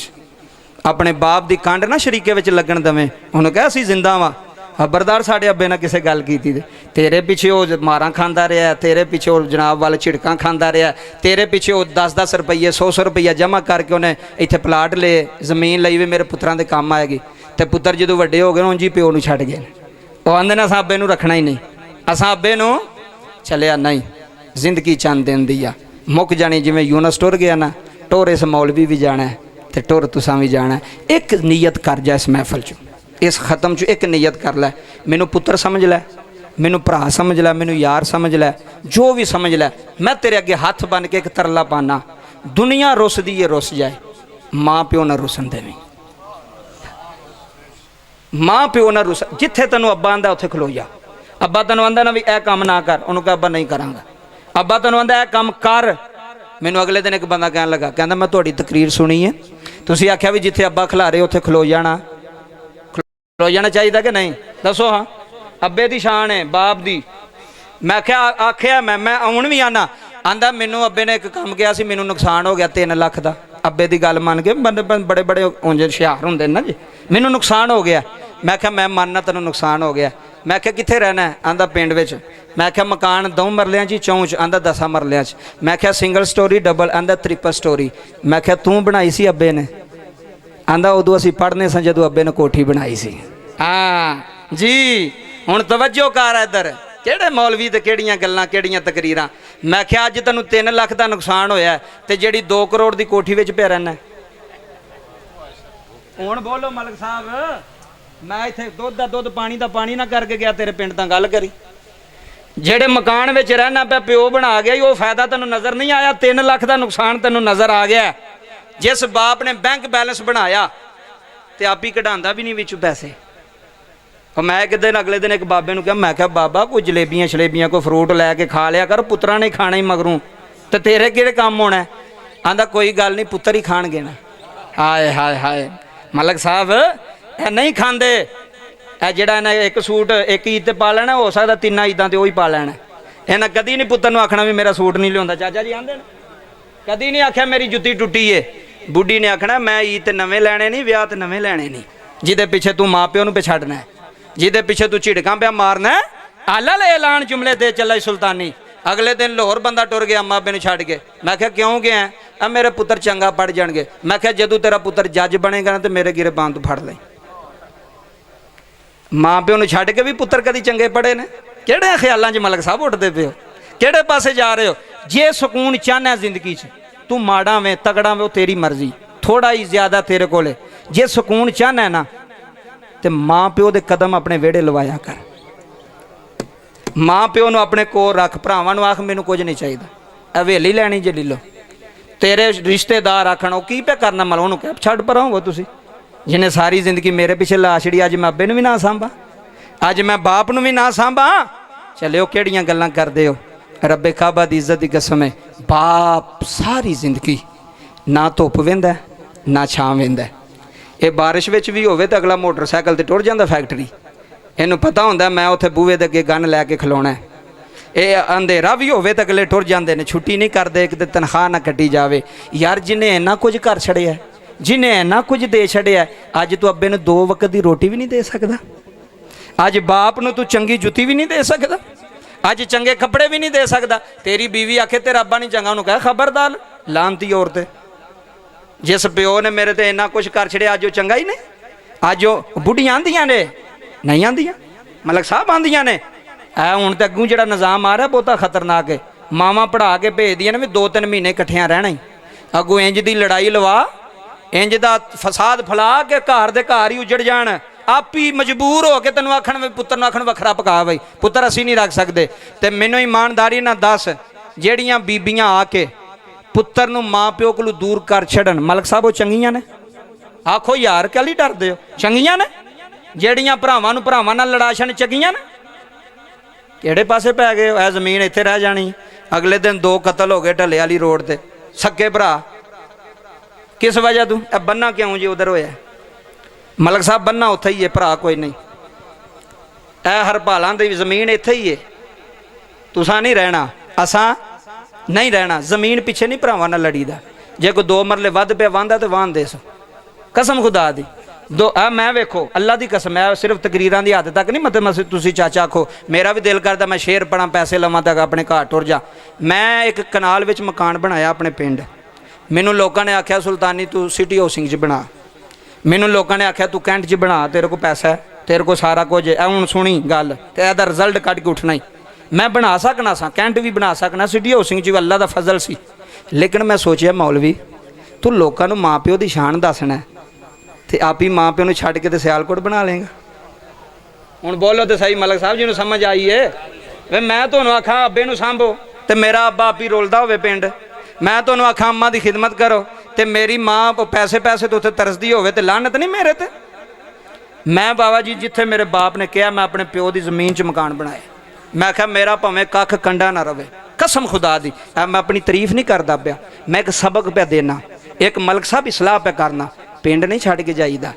अपने बाप की कंड ना शरीके विच लगन दवें उन्होंने कहा असीं जिंदा वां खबरदार साढ़े अब्बे ने किसी गल की तेरे पिछे वो मारा खांदा रहा तेरे पिछे वो जनाब वाल झिड़कां खांदा रहा तेरे पिछे वो 10-10 रुपये 100-100 रुपया जमा करके उन्हें इत्थे प्लाट ले जमीन लई वे मेरे पुत्रां दे काम आएगी तो पुत्र जो वड्डे हो गए उंज ही प्यो नूं छड्ड गए वो आंदे ने असां अब्बे नूं रखना ही नहीं असां अब्बे नूं चलिया नहीं जिंदगी चंद दिन दी आ मुक जानी जिवें यूनस टुर गया ना टुर इस मौलवी भी जाना है तो टुर तुसां भी जाना है एक नीयत कर जा इस महफल च इस खत्म च एक नीयत कर लै मैनू पुत्र समझ लै मैनू भरा समझ लै मैनू यार समझ लै जो भी समझ लै मैं तेरे अगे हाथ बन के एक तरला पाना दुनिया रुसदी है रुस जाए माँ प्यो ना रुसन देवी माँ प्यो ना रुस जिथे तेनों अब्बा आंदा उत्थे खलो जा अब्बा तेनों आंदा ना भी ए काम ना कर उन्होंने कहा अब्बा नहीं करांगा अब्बा तेनों आंदा ए काम कर मैनू अगले दिन एक बंदा कहन लगा कहंदा मैं तुहाडी तकरीर सुनी है तुसीं आख्या भी जिथे अब्बा खिलारे उत्थे खलो जाना खलो जाना चाहिए कि नहीं दसो हाँ अब्बे की शान है बाप की मैं क्या आख्या मैं आउण भी आना आंदा मैनू अब्बे ने एक काम किया सी मैनू नुकसान हो गया 3 लाख का अब्बे की गल मान के बड़े बड़े उंज हुशियार होंदे ना जी मैनू नुकसान हो गया मैं क्या मैं मानना तेनों नुकसान हो गया मैं क्या कित्थे रहना है आंदा पिंड विच मैं क्या मकान 2 मरलियां जी 4 आंदा 10 मरलियां मैं क्या सिंगल स्टोरी डबल आंदा ट्रिपल स्टोरी मैं क्या तू बनाई सी अब्बे ने आंदा उदों असीं पढ़ने सन जदों अब्बे ने कोठी बनाई सी हाँ जी हुण तवज्जो कर इधर किहड़े मौलवी ते किहड़ियां गल्लां किहड़ियां तकरीरां मैं क्या अज तैनूं 3 लाख का नुकसान होया ते जिहड़ी 2 करोड़ की कोठी विच पिया रहना हुण बोलो मलक साहब मैं इत्थे दुध दा दुध पानी दा पानी ना करके गया तेरे पिंड दा गल करी जिहड़े मकान विच रहना पिया प्यो बना गया वो फायदा तैनूं नज़र नहीं आया 3 लाख का नुकसान तैनूं नज़र आ गया जिस बाप ने बैंक बैलेंस बनाया तो आप ही कढ़ांदा भी नहीं विच पैसे और मैं एक दिन अगले दिन एक बाबे नूं कहा मैं क्या बाबा कोई जलेबियां शलेबियां कोई फ्रूट लैके खा लिया कर पुत्रा ने खाना ही मगरों तो तेरे किहड़े काम होना है आंदा कोई गल नहीं पुत्र ही खाणगे ना हाय हाय हाय मलक साहब ए नहीं खांदे ए जिहड़ा इन्हें एक सूट एक ईद ते पा लेना हो सकदा 3 ईदां ते ओही पा लेना इन्हें कदी नहीं पुत्र नूं आखना भी मेरा सूट नहीं लिआंदा चाचा जी आंदे कदी नहीं आख्या मेरी जुत्ती टुटी है बुढ़ी ने आखना मैं ईद ते नवें लैणे नहीं विआह ते नवें लैणे नहीं जिहदे पिछे तू माँ प्यो नूं पिछाड़ना है जिहदे पिछे तू झिड़कां पिया मारना है आला ले ऐलान जुमले दे चला सुल्तानी अगले दिन लाहौर बंदा टुर गया अम्मा अब्बे नूं छड्ड के मैं क्या क्यों गया अब मेरे पुत्र चंगा पढ़ जाणगे मैं क्या जदों तेरा पुत्र जज बनेगा ना तो मेरे गिरबान तो फड़ ले ਮਾਂ ਪਿਓ ਨੂੰ ਛੱਡ ਕੇ ਵੀ ਪੁੱਤਰ ਕਦੀ ਚੰਗੇ ਪੜੇ ਨੇ? ਕਿਹੜੇ ਖਿਆਲਾਂ 'ਚ ਮਲਕ ਸਾਹਿਬ ਉੱਠਦੇ ਪਏ ਹੋ? ਕਿਹੜੇ ਪਾਸੇ ਜਾ ਰਹੇ ਹੋ? ਜੇ ਸਕੂਨ ਚਾਹਨਾ ਜ਼ਿੰਦਗੀ 'ਚ, ਤੂੰ ਮਾੜਾ ਵੇਂ ਤਗੜਾ ਵੇਂ ਉਹ ਤੇਰੀ ਮਰਜ਼ੀ, ਥੋੜਾ ਹੀ ਜ਼ਿਆਦਾ ਤੇਰੇ ਕੋਲੇ। ਜੇ ਸਕੂਨ ਚਾਹਨਾ ਨਾ ਤੇ ਮਾਂ ਪਿਓ ਦੇ ਕਦਮ ਆਪਣੇ ਵਿਹੜੇ ਲਵਾਇਆ ਕਰ। ਮਾਂ ਪਿਓ ਨੂੰ ਆਪਣੇ ਕੋਲ ਰੱਖ। ਭਰਾਵਾਂ ਨੂੰ ਆਖ ਮੈਨੂੰ ਕੁਝ ਨਹੀਂ ਚਾਹੀਦਾ, ਹਵੇਲੀ ਲੈਣੀ ਜੇ ਲੈ ਲਓ। ਤੇਰੇ ਰਿਸ਼ਤੇਦਾਰ ਆਖਣ ਉਹ ਕੀ ਪਿਆ ਕਰਨਾ, ਮਲ ਉਹਨੂੰ ਕਹਿ ਛੱਡ ਪਰਾਂ ਹੋ ਤੁਸੀਂ, ਜਿਹਨੇ ਸਾਰੀ ਜ਼ਿੰਦਗੀ ਮੇਰੇ ਪਿੱਛੇ ਲਾ ਛੜੀ। ਅੱਜ ਮੈਂ ਅੱਬੇ ਨੂੰ ਵੀ ਨਾ ਸਾਂਭਾਂ, ਅੱਜ ਮੈਂ ਬਾਪ ਨੂੰ ਵੀ ਨਾ ਸਾਂਭਾਂ। ਚਲਿਓ ਕਿਹੜੀਆਂ ਗੱਲਾਂ ਕਰਦੇ ਹੋ। ਰੱਬੇ ਕਾਬਾ ਦੀ ਇੱਜ਼ਤ ਦੀ ਕਸਮ ਹੈ, ਬਾਪ ਸਾਰੀ ਜ਼ਿੰਦਗੀ ਨਾ ਧੁੱਪ ਵਹਿੰਦਾ ਨਾ ਛਾਂ ਵਹਿੰਦਾ। ਇਹ ਬਾਰਿਸ਼ ਵਿੱਚ ਵੀ ਹੋਵੇ ਤਾਂ ਅਗਲਾ ਮੋਟਰਸਾਈਕਲ ਤੇ ਟੁਰ ਜਾਂਦਾ ਫੈਕਟਰੀ। ਇਹਨੂੰ ਪਤਾ ਹੁੰਦਾ ਮੈਂ ਉੱਥੇ ਬੂਹੇ ਦੇ ਅੱਗੇ ਗਨ ਲੈ ਕੇ ਖਲੋਣਾ। ਇਹ ਅੰਧੇਰਾ ਵੀ ਹੋਵੇ ਤਾਂ ਅਗਲੇ ਟੁਰ ਜਾਂਦੇ ਨੇ, ਛੁੱਟੀ ਨਹੀਂ ਕਰਦੇ ਕਿਤੇ ਤਨਖਾਹ ਨਾ ਕੱਟੀ ਜਾਵੇ। ਯਾਰ ਜਿਹਨੇ ਇੰਨਾ ਕੁਝ ਕਰ ਛੜਿਆ, ਜਿਹਨੇ ਇੰਨਾ ਕੁਝ ਦੇ ਛੜਿਆ, ਅੱਜ ਤੂੰ ਅੱਬੇ ਨੂੰ 2 ਵਕਤ ਦੀ ਰੋਟੀ ਵੀ ਨਹੀਂ ਦੇ ਸਕਦਾ। ਅੱਜ ਬਾਪ ਨੂੰ ਤੂੰ ਚੰਗੀ ਜੁੱਤੀ ਵੀ ਨਹੀਂ ਦੇ ਸਕਦਾ। ਅੱਜ ਚੰਗੇ ਕੱਪੜੇ ਵੀ ਨਹੀਂ ਦੇ ਸਕਦਾ। ਤੇਰੀ ਬੀਵੀ ਆਖੇ ਤੇਰਾ ਅੱਬਾ ਨਹੀਂ ਚੰਗਾ, ਉਹਨੂੰ ਕਹਿ ਖਬਰਦਾਰ ਲਾਂਤੀ ਔਰਤ, ਜਿਸ ਪਿਓ ਨੇ ਮੇਰੇ ਤੇ ਇੰਨਾ ਕੁਝ ਕਰ ਛੜਿਆ ਅੱਜ ਉਹ ਚੰਗਾ ਹੀ ਨਹੀਂ। ਅੱਜ ਉਹ ਬੁੱਢੀਆਂ ਆਂਦੀਆਂ ਨੇ, ਨਹੀਂ ਆਂਦੀਆਂ, ਮਲਕ ਸਾਹਿਬ ਆਂਦੀਆਂ ਨੇ। ਐ ਹੁਣ ਤੇ ਅੱਗੋਂ ਜਿਹੜਾ ਨਿਜ਼ਾਮ ਆ ਰਿਹਾ ਬਹੁਤਾ ਖਤਰਨਾਕ ਹੈ। ਮਾਵਾਂ ਪੜ੍ਹਾ ਕੇ ਭੇਜਦੀਆਂ ਨੇ ਵੀ 2-3 ਮਹੀਨੇ ਇਕੱਠਿਆਂ ਰਹਿਣਾ ਹੀ। ਅੱਗੋਂ ਇੰਜ ਦੀ ਲੜਾਈ ਲਵਾ, ਇੰਜ ਦਾ ਫਸਾਦ ਫੈਲਾ ਕੇ ਘਰ ਦੇ ਘਰ ਹੀ ਉਜੜ ਜਾਣ। ਆਪ ਹੀ ਮਜਬੂਰ ਹੋ ਕੇ ਤੈਨੂੰ ਆਖਣ ਵੀ ਪੁੱਤਰ ਨੂੰ ਆਖਣ ਵੱਖਰਾ ਪਕਾ ਬਈ, ਪੁੱਤਰ ਅਸੀਂ ਨਹੀਂ ਰੱਖ ਸਕਦੇ। ਤੇ ਮੈਨੂੰ ਇਮਾਨਦਾਰੀ ਨਾਲ ਦੱਸ, ਜਿਹੜੀਆਂ ਬੀਬੀਆਂ ਆ ਕੇ ਪੁੱਤਰ ਨੂੰ ਮਾਂ ਪਿਓ ਕੋਲੋਂ ਦੂਰ ਕਰ ਛੱਡਣ, ਮਲਕ ਸਾਹਿਬ ਉਹ ਚੰਗੀਆਂ ਨੇ? ਆਖੋ ਯਾਰ ਕੱਲ ਡਰਦੇ ਹੋ, ਚੰਗੀਆਂ ਨੇ? ਜਿਹੜੀਆਂ ਭਰਾਵਾਂ ਨੂੰ ਭਰਾਵਾਂ ਨਾਲ ਲੜਾ ਛੱਡਣ, ਚੰਗੀਆਂ ਨੇ? ਕਿਹੜੇ ਪਾਸੇ ਪੈ ਗਏ ਹੋ? ਇਹ ਜ਼ਮੀਨ ਇੱਥੇ ਰਹਿ ਜਾਣੀ। ਅਗਲੇ ਦਿਨ 2 ਕਤਲ ਹੋ ਗਏ ਢੱਲੇ ਵਾਲੀ ਰੋਡ ਤੇ, ਸੱਕੇ ਭਰਾ। ਕਿਸ ਵਜ੍ਹਾ ਤੋਂ? ਇਹ ਬੰਨਾ ਕਿਉਂ ਜੀ ਉਧਰ ਹੋਇਆ? ਮਲਕ ਸਾਹਿਬ ਬੰਨਾ ਉੱਥੇ ਹੀ ਹੈ, ਭਰਾ ਕੋਈ ਨਹੀਂ। ਇਹ ਹਰਪਾਲਾਂ ਦੀ ਜ਼ਮੀਨ ਇੱਥੇ ਹੀ ਹੈ। ਤੁਸਾਂ ਨਹੀਂ ਰਹਿਣਾ, ਅਸਾਂ ਨਹੀਂ ਰਹਿਣਾ। ਜ਼ਮੀਨ ਪਿੱਛੇ ਨਹੀਂ ਭਰਾਵਾਂ ਨਾਲ ਲੜੀਦਾ। ਜੇ ਕੋਈ 2 ਮਰਲੇ ਵੱਧ ਪਿਆ ਵਾਂਦਾ ਤੇ ਵਾਹਨ ਦੇ ਸੋ, ਕਸਮ ਖੁਦਾ ਦੀ। ਮੈਂ ਵੇਖੋ ਅੱਲਾ ਦੀ ਕਸਮ, ਮੈਂ ਸਿਰਫ ਤਕਰੀਰਾਂ ਦੀ ਹੱਦ ਤੱਕ ਨਹੀਂ, ਮਤਲਬ ਤੁਸੀਂ ਚਾਚਾ ਆਖੋ ਮੇਰਾ ਵੀ ਦਿਲ ਕਰਦਾ ਮੈਂ ਸ਼ੇਰ ਪੜਾਂ, ਪੈਸੇ ਲਵਾਂ ਤੱਕ ਆਪਣੇ ਘਰ ਟੁਰ ਜਾ। ਮੈਂ ਇੱਕ ਕਨਾਲ ਵਿੱਚ ਮਕਾਨ ਬਣਾਇਆ ਆਪਣੇ ਪਿੰਡ। ਮੈਨੂੰ ਲੋਕਾਂ ਨੇ ਆਖਿਆ ਸੁਲਤਾਨੀ ਤੂੰ ਸਿਟੀ ਹਾਊਸਿੰਗ 'ਚ ਬਣਾ। ਮੈਨੂੰ ਲੋਕਾਂ ਨੇ ਆਖਿਆ ਤੂੰ ਕੈਂਟ 'ਚ ਬਣਾ, ਤੇਰੇ ਕੋਲ ਪੈਸਾ ਹੈ, ਤੇਰੇ ਕੋਲ ਸਾਰਾ ਕੁਝ ਹੈ। ਹੁਣ ਸੁਣੀ ਗੱਲ ਤੇ ਇਹਦਾ ਰਿਜ਼ਲਟ ਕੱਢ ਕੇ ਉੱਠਣਾ ਹੀ। ਮੈਂ ਬਣਾ ਸਕਣਾ ਸਾਂ, ਕੈਂਟ ਵੀ ਬਣਾ ਸਕਣਾ, ਸਿਟੀ ਹਾਊਸਿੰਗ 'ਚ ਵੀ ਅੱਲਾ ਦਾ ਫਜ਼ਲ ਸੀ। ਲੇਕਿਨ ਮੈਂ ਸੋਚਿਆ ਮੌਲਵੀ ਤੂੰ ਲੋਕਾਂ ਨੂੰ ਮਾਂ ਪਿਓ ਦੀ ਸ਼ਾਨ ਦੱਸਣਾ ਤੇ ਆਪ ਹੀ ਮਾਂ ਪਿਓ ਨੂੰ ਛੱਡ ਕੇ ਤੇ ਸਿਆਲਕੋਟ ਬਣਾ ਲੇਗਾ। ਹੁਣ ਬੋਲੋ ਤੇ ਸਹੀ, ਮਲਕ ਸਾਹਿਬ ਜੀ ਨੂੰ ਸਮਝ ਆਈ ਏ? ਵੇ ਮੈਂ ਤੁਹਾਨੂੰ ਆਖਾਂ ਅੱਬੇ ਨੂੰ ਸਾਂਭੋ ਤੇ ਮੇਰਾ ਅੱਬਾ ਆਪ ਹੀ ਰੋਲਦਾ ਹੋਵੇ ਪਿੰਡ। ਮੈਂ ਤੁਹਾਨੂੰ ਆਖਾਂ ਅੰਮਾ ਦੀ ਖਿਦਮਤ ਕਰੋ ਤੇ ਮੇਰੀ ਮਾਂ ਪੈਸੇ ਤੋਂ ਉੱਥੇ ਤਰਸਦੀ ਹੋਵੇ ਤੇ ਲਾਹਨਤ ਨਹੀਂ ਮੇਰੇ ਤੇ। ਮੈਂ ਬਾਬਾ ਜੀ ਜਿੱਥੇ ਮੇਰੇ ਬਾਪ ਨੇ ਕਿਹਾ ਮੈਂ ਆਪਣੇ ਪਿਓ ਦੀ ਜ਼ਮੀਨ 'ਚ ਮਕਾਨ ਬਣਾਇਆ। ਮੈਂ ਆਖਿਆ ਮੇਰਾ ਭਾਵੇਂ ਕੱਖ ਕੰਡਾ ਨਾ ਰਵੇ, ਕਸਮ ਖੁਦਾ ਦੀ। ਮੈਂ ਆਪਣੀ ਤਾਰੀਫ ਨਹੀਂ ਕਰਦਾ ਪਿਆ, ਮੈਂ ਇੱਕ ਸਬਕ ਪਿਆ ਦੇਣਾ। ਇੱਕ ਮਲਕ ਸਾਹਿਬ ਇਸਲਾਹ ਪਿਆ ਕਰਨਾ, ਪਿੰਡ ਨਹੀਂ ਛੱਡ ਕੇ ਜਾਈਦਾ,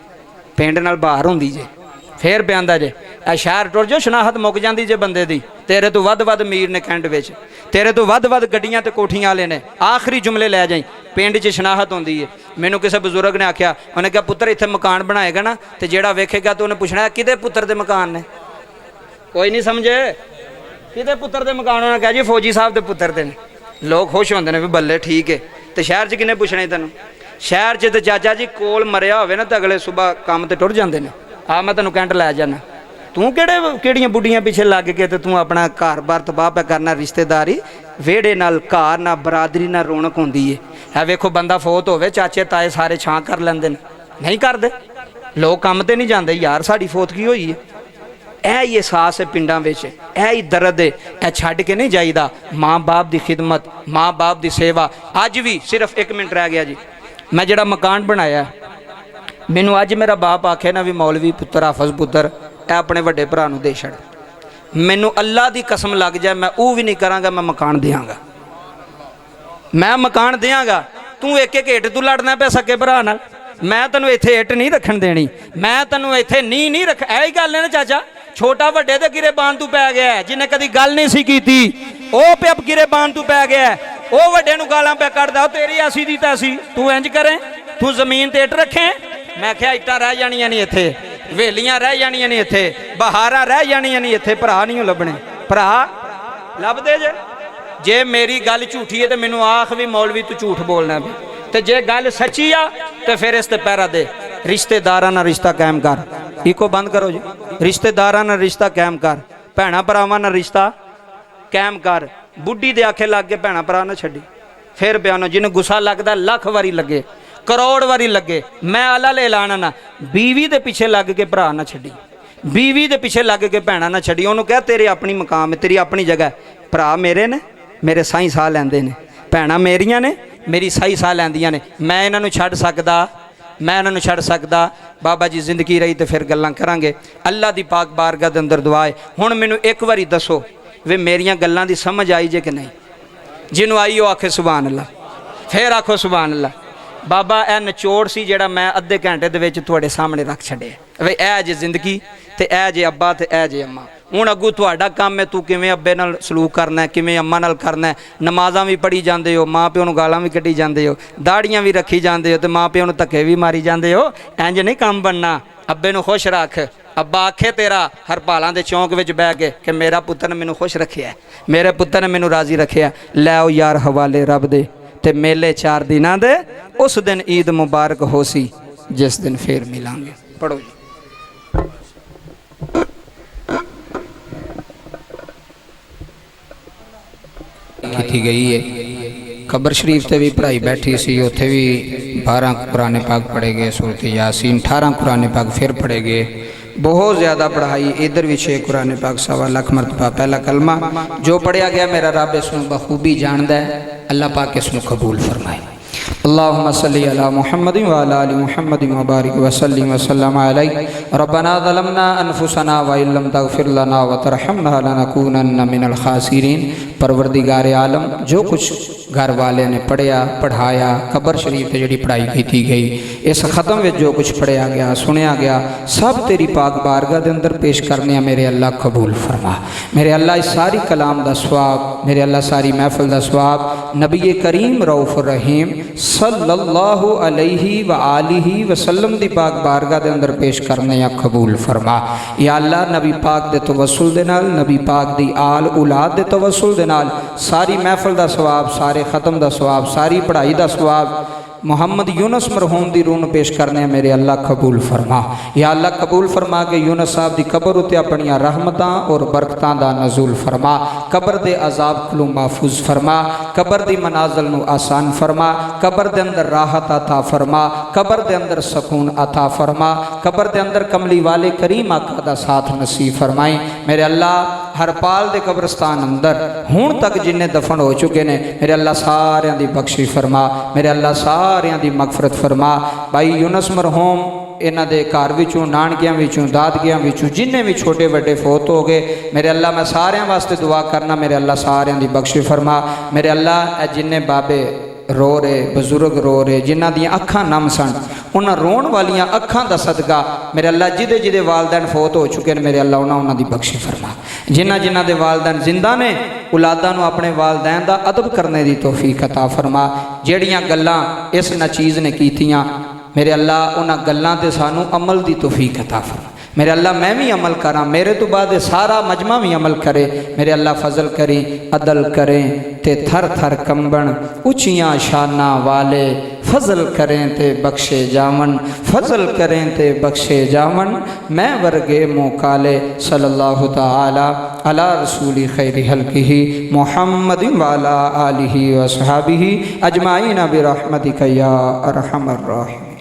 ਪਿੰਡ ਨਾਲ ਬਾਹਰ ਹੁੰਦੀ ਜੇ। ਫੇਰ ਪਿਆਂਦਾ ਜੇ ਇਹ ਸ਼ਹਿਰ ਟੁਰ ਜੋ, ਸ਼ਨਾਖਤ ਮੁੱਕ ਜਾਂਦੀ ਜੇ ਬੰਦੇ ਦੀ। ਤੇਰੇ ਤੋਂ ਵੱਧ ਅਮੀਰ ਨੇ ਕੈਂਟ ਵਿੱਚ, ਤੇਰੇ ਤੋਂ ਵੱਧ ਗੱਡੀਆਂ ਤੇ ਕੋਠੀਆਂ ਵਾਲੇ ਨੇ। ਆਖਰੀ ਜੁਮਲੇ ਲੈ ਜਾਈ, ਪਿੰਡ 'ਚ ਸ਼ਨਾਖਤ ਹੁੰਦੀ ਹੈ। ਮੈਨੂੰ ਕਿਸੇ ਬਜ਼ੁਰਗ ਨੇ ਆਖਿਆ, ਉਹਨੇ ਕਿਹਾ ਪੁੱਤਰ ਇੱਥੇ ਮਕਾਨ ਬਣਾਏਗਾ ਨਾ ਤੇ ਜਿਹੜਾ ਵੇਖੇਗਾ ਤਾਂ ਉਹਨੇ ਪੁੱਛਣਾ ਕਿਹਦੇ ਪੁੱਤਰ ਦੇ ਮਕਾਨ ਨੇ? ਕੋਈ ਨਹੀਂ ਸਮਝੇ ਕਿਹਦੇ ਪੁੱਤਰ ਦੇ ਮਕਾਨ? ਉਹਨਾਂ ਕਿਹਾ ਜੀ ਫੌਜੀ ਸਾਹਿਬ ਦੇ ਪੁੱਤਰ ਦੇ ਨੇ। ਲੋਕ ਖੁਸ਼ ਹੁੰਦੇ ਨੇ ਵੀ ਬੱਲੇ ਠੀਕ ਹੈ। ਤੇ ਸ਼ਹਿਰ 'ਚ ਕਿਹਨੇ ਪੁੱਛਣਾ ਤੈਨੂੰ? ਸ਼ਹਿਰ 'ਚ ਤੇ ਚਾਚਾ ਜੀ ਕੋਲ ਮਰਿਆ ਹੋਵੇ ਨਾ ਤਾਂ ਅਗਲੇ ਸੁਬਾਹ ਕੰਮ ਤੇ ਟੁਰ ਜਾਂਦੇ ਨੇ। ਆ ਮੈਂ ਤੈਨੂੰ ਕੈਂਟ ਲੈ ਜਾਣਾ, ਤੂੰ ਕਿਹੜੀਆਂ ਬੁੱਢੀਆਂ ਪਿੱਛੇ ਲੱਗ ਕੇ ਤੇ ਤੂੰ ਆਪਣਾ ਘਰ-ਬਾਰ ਤਬਾਹ ਪਿਆ ਕਰਨਾ। ਰਿਸ਼ਤੇਦਾਰੀ ਵਿਹੜੇ ਨਾਲ, ਘਰ ਨਾਲ, ਬਰਾਦਰੀ ਨਾਲ ਰੌਣਕ ਹੁੰਦੀ ਏ। ਹੈ ਵੇਖੋ ਬੰਦਾ ਫੌਤ ਹੋਵੇ, ਚਾਚੇ ਤਾਏ ਸਾਰੇ ਛਾਂ ਕਰ ਲੈਂਦੇ ਨੇ, ਨਹੀਂ ਕਰਦੇ। ਲੋਕ ਕੰਮ ਤੇ ਨਹੀਂ ਜਾਂਦੇ, ਯਾਰ ਸਾਡੀ ਫੌਤ ਕੀ ਹੋਈ ਹੈ। ਇਹ ਹੀ ਅਹਿਸਾਸ ਹੈ ਪਿੰਡਾਂ ਵਿੱਚ, ਇਹ ਹੀ ਦਰਦ ਹੈ। ਇਹ ਛੱਡ ਕੇ ਨਹੀਂ ਜਾਈਦਾ ਮਾਂ ਬਾਪ ਦੀ ਖਿਦਮਤ, ਮਾਂ ਬਾਪ ਦੀ ਸੇਵਾ। ਅੱਜ ਵੀ ਸਿਰਫ 1 ਮਿੰਟ ਰਹਿ ਗਿਆ ਜੀ। ਮੈਂ ਜਿਹੜਾ ਮਕਾਨ ਬਣਾਇਆ, ਮੈਨੂੰ ਅੱਜ ਮੇਰਾ ਬਾਪ ਆਖੇ ਨਾ ਵੀ ਮੌਲਵੀ ਪੁੱਤਰ, ਹਾਫਜ਼ ਪੁੱਤਰ, ਇਹ ਆਪਣੇ ਵੱਡੇ ਭਰਾ ਨੂੰ ਦੇ ਛੱਡ। ਮੈਨੂੰ ਅੱਲਾ ਦੀ ਕਸਮ ਲੱਗ ਜਾਏ ਮੈਂ ਉਹ ਵੀ ਨਹੀਂ ਕਰਾਂਗਾ, ਮੈਂ ਮਕਾਨ ਦਿਆਂਗਾ, ਮੈਂ ਮਕਾਨ ਦਿਆਂਗਾ। ਤੂੰ ਇੱਕ ਹਿੱਟ ਤੂੰ ਲੜਨਾ ਪਿਆ ਸਕੇ ਭਰਾ ਨਾਲ। ਮੈਂ ਤੈਨੂੰ ਇੱਥੇ ਇੱਟ ਨਹੀਂ ਰੱਖਣ ਦੇਣੀ, ਮੈਂ ਤੈਨੂੰ ਇੱਥੇ ਨਹੀਂ ਰੱਖ। ਇਹ ਹੀ ਗੱਲ ਹੈ ਨਾ ਚਾਚਾ, ਛੋਟਾ ਵੱਡੇ ਦੇ ਗਿਰੇਬਾਨ ਤੂੰ ਪੈ ਗਿਆ, ਜਿਹਨੇ ਕਦੀ ਗੱਲ ਨਹੀਂ ਸੀ ਕੀਤੀ ਉਹ ਪਿਆ ਗਿਰੇਬਾਨ ਤੂੰ ਪੈ ਗਿਆ। ਉਹ ਵੱਡੇ ਨੂੰ ਗਾਲਾਂ ਪਿਆ ਕੱਢਦਾ, ਉਹ ਤੇਰੀ ਐਸੀ ਦੀ ਤੈਸੀ। ਤੂੰ ਇੰਜ ਕਰੇ, ਤੂੰ ਜ਼ਮੀਨ ਤੇ ਇੱਟ ਰੱਖੇ। ਮੈਂ ਕਿਹਾ ਇੱਟਾਂ ਰਹਿ ਜਾਣੀਆਂ ਨਹੀਂ ਇੱਥੇ, ਵੇਲੀਆਂ ਰਹਿ ਜਾਣੀਆਂ ਨਹੀਂ ਇੱਥੇ, ਬਹਾਰਾਂ ਰਹਿ ਜਾਣੀਆਂ ਨਹੀਂ ਇੱਥੇ। ਭਰਾ ਨਹੀਂ ਲੱਭਣੇ, ਭਰਾ ਲੱਭਦੇ ਜੇ ਮੇਰੀ ਗੱਲ ਝੂਠੀ ਹੈ ਤੇ ਮੈਨੂੰ ਆਖ ਵੀ ਮੌਲਵੀ ਤੂੰ ਝੂਠ ਬੋਲਣਾ ਵੀ, ਤੇ ਜੇ ਗੱਲ ਸੱਚੀ ਆ ਤੇ ਫਿਰ ਇਸ ਤੇ ਪਹਿਰਾ ਦੇ। रिश्तेदारां नाल रिश्ता कायम कर। इको बंद करो जी। रिश्तेदारां नाल रिश्ता कायम कर, भैणां भरावां नाल रिश्ता कायम कर। बुढ़ी दे आखे लग के भैणां भरा ना छड्डी। फिर बयानो जिन्हें गुस्सा लगता लख वारी लगे, करोड़ वारी लगे, मैं आला ले लाना ना। बीवी दे पीछे लग के भरा ना छड्डी, बीवी दे पीछे लग के भैणां ना छड्डी। उन्होंने कहा तेरे अपनी मकाम है, तेरी अपनी जगह है। भरा मेरे ने मेरे साई साह लैंदे ने, भैणां मेरियां ने मेरी साई साह लैंदियां ने। मैं इन्हां नूं छड्ड सकदा, मैं इन्हां नूं छड्ड सकदा? बाबा जी जिंदगी रही तो फिर गल्लां करांगे। अल्लाह दी पाक बारगाह दे अंदर दुआ है। हुण मैनूं एक वारी दसो वे मेरियां गल्लां दी समझ आई जे कि नहीं? जिन्हों आई वो आखे सुभान अल्लाह, फिर आखो सुभान अल्लाह। बाबा ए निचोड़ सी जिहड़ा मैं अद्धे घंटे दे विच तुहाडे सामने रख छड्डिया। वे ए जे जिंदगी ते ए जे अब्बा ते ए जे अम्मा। हुण अगू तुहाडा काम है, तू किवें अब्बे नाल सलूक करना है, किवें अम्मा नाल करना है। नमाज़ां भी पढ़ी जांदे हो, माँ प्यो नूं गालां भी कड्ढी जांदे हो, दाड़ियां भी रखी जांदे हो ते माँ प्यो नूं धक्के भी मारी जांदे हो। इंज नहीं काम बनना। अब्बे नूं खुश रख। अब्बा आखे तेरा हरपालां दे चौंक विच बह के कि मेरा पुत्तर ने मैनूं खुश रखिया, मेरे पुत्तर ने मैनूं राज़ी रखिया। लैओ यार हवाले रब दे ते मेले 4 दिनां दे, उस दिन ईद मुबारक हो सी जिस दिन फिर मिलांगे। पढ़ो जी। की गई है कबर शरीफ से भी पढ़ाई बैठी सी, उत्थे भी 12 कुरान पाक पढ़े गए, सूरत यासीन 18 कुरान पाक फिर पढ़े गए। बहुत ज़्यादा पढ़ाई। इधर भी 6 कुरान पाक 1.25 लाख मरतबा पहला कलमा जो पढ़िया गया मेरा रब इसमें बखूबी जानता है। अल्लाह पाक इसमें कबूल फरमाए। अल्लाहुम्मा सल्ली अला मुहम्मद व अला आलि मुहम्मद व बारिक व सल्लिम व सल्लम अलैहि। रब्बना ज़लमना अनफुसना व इल्लम तग़फिर लना व तरहमना लनकूनन्ना मिनल खासिरीन। परवरदिगार आलम जो कुछ घर वाले ने पढ़िया पढ़ाया, कबर शरीफ से जी पढ़ाई की गई, इस ख़त्म में जो कुछ पढ़िया गया सुनिया गया सब तेरी पाक बारगाह के अंदर पेश करने मेरे अल्लाह कबूल फरमा। मेरे अल्लाह इस सारी कलाम दा सवाब, मेरे अल्लाह सारी महफिल दा सवाब नबी करीम रऊफ़ रहीम सल्लल्लाहु अलैहि व आलिहि वसल्लम दी पाक बारगाह दे अंदर पेश करने या कबूल फरमा। या अल्लाह नबी पाक दे तवस्सुल दे नाल, नबी पाक दी आल औलाद दे तवस्सुल दे नाल सारी महफिल दा सवाब, सारे ख़त्म दा सवाब, सारी पढ़ाई दा सवाब मोहम्मद यूनुस मरहूम दी रूह पेश करने मेरे अल्लाह कबूल फरमा। या अल्लाह कबूल फरमा के यूनुस साहब दी कबर उत्ते अपनियां रहमतां और बरकतां दा नज़ूल फरमा। कबर दे अजाब को महफूज फरमा, कबर दी मनाज़िल नू आसान फरमा, कबर दे अंदर राहत अता फरमा, कबर दे अंदर सकून अता फरमा, कबर दे अंदर कमली वाले करीम आका दा साथ नसीब फरमाई। मेरे अल्लाह हरपाल दे कब्रस्तान अंदर हुण तक जिन्ने दफन हो चुके ने मेरे अल्लाह सारियां दी बख्शी फरमा, मेरे अल्लाह सारियां दी मगफरत फरमा। भाई यूनुस मरहूम इन्हां दे घर विचों, नानकियां विचों, दादकियां विचों जिन्ने भी छोटे बड़े फोत हो गए मेरे अल्लाह मैं सारियां वास्ते दुआ करना, मेरे अल्लाह सारियां दी बख्शी फरमा। मेरे अल्लाह जिन्ने बाबे रो रहे, बजुर्ग रो रहे, जिन्हां दी अखां नम सन, उन्हां रोण वालियां अखां दा सदका मेरे अल्लाह जिदे जिदे वालदैन फोत हो चुके हैं मेरे अल्लाह उन्हां दी बख्शी फरमा। जिन्हां जिन्हां दे वालदैन जिंदा ने औलादां नूं अपने वालदैन दा अदब करने दी तौफीक अता फरमा। जेड़ियां गल्लां इस नचीज़ ने कीतियां मेरे अल्लाह उन्हां गल्लां ते सानू अमल दी तौफीक अता फरमा। मेरे अल्लाह मैं भी अमल करा, मेरे तो बाद सारा मजमा भी अमल करे। मेरे अल्लाह फजल करें, अदल करें ते थर थर कंबन उचियां शाना वाले, फजल करें ते बख्शे जावन, फजल करें ते बख्शे जावन, मैं वर्गे मोकाले। सल्लल्लाहु ताला अला रसूली खैरि हल्किही मुहम्मद व अला आलिहि व अस्हाबिही अजमाइन बिरहमतिका या अरहमर राहिमीन।